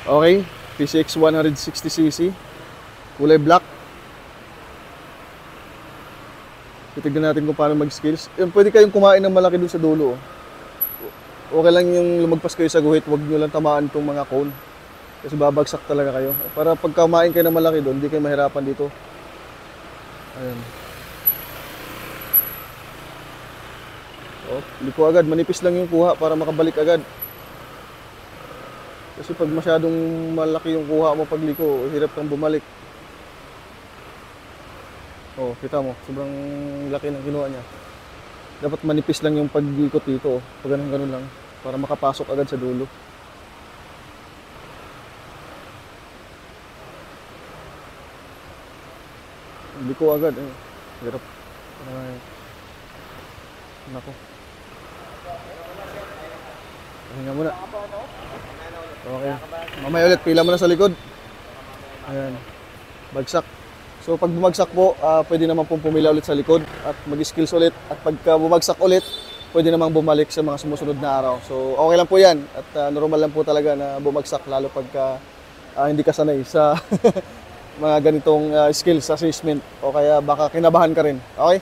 Okay, PCX 160cc, kulay black. Titignan natin kung paano mag-skills. Pwede kayong kumain ng malaki dun sa dulo. Okay lang yung lumagpas kayo sa guhit, huwag nyo lang tamaan itong mga cone. Kasi babagsak talaga kayo. Para pag kumain kayo ng malaki doon, hindi kayo mahirapan dito. Ayan. Oh, liko agad, manipis lang yung kuha para makabalik agad. Kasi pag masyadong malaki yung kuha mo pag liko, hirap kang bumalik. Oh, kita mo, sobrang laki ng kinuha niya. Dapat manipis lang yung pag-ikot dito, pag ganun lang, para makapasok agad sa dulo. Liko agad, eh. Hirap. Ay. Nako. Hinga muna. Okay. Mamaya ulit, pila mo na sa likod. Ayan. Bagsak. So pag bumagsak po, pwede naman pong pumila ulit sa likod at mag-skills ulit. At pagka bumagsak ulit, pwede namang bumalik sa mga sumusunod na araw. So okay lang po yan. At normal lang po talaga na bumagsak lalo pagka hindi ka sanay sa mga ganitong skills assessment o kaya baka kinabahan ka rin. Okay?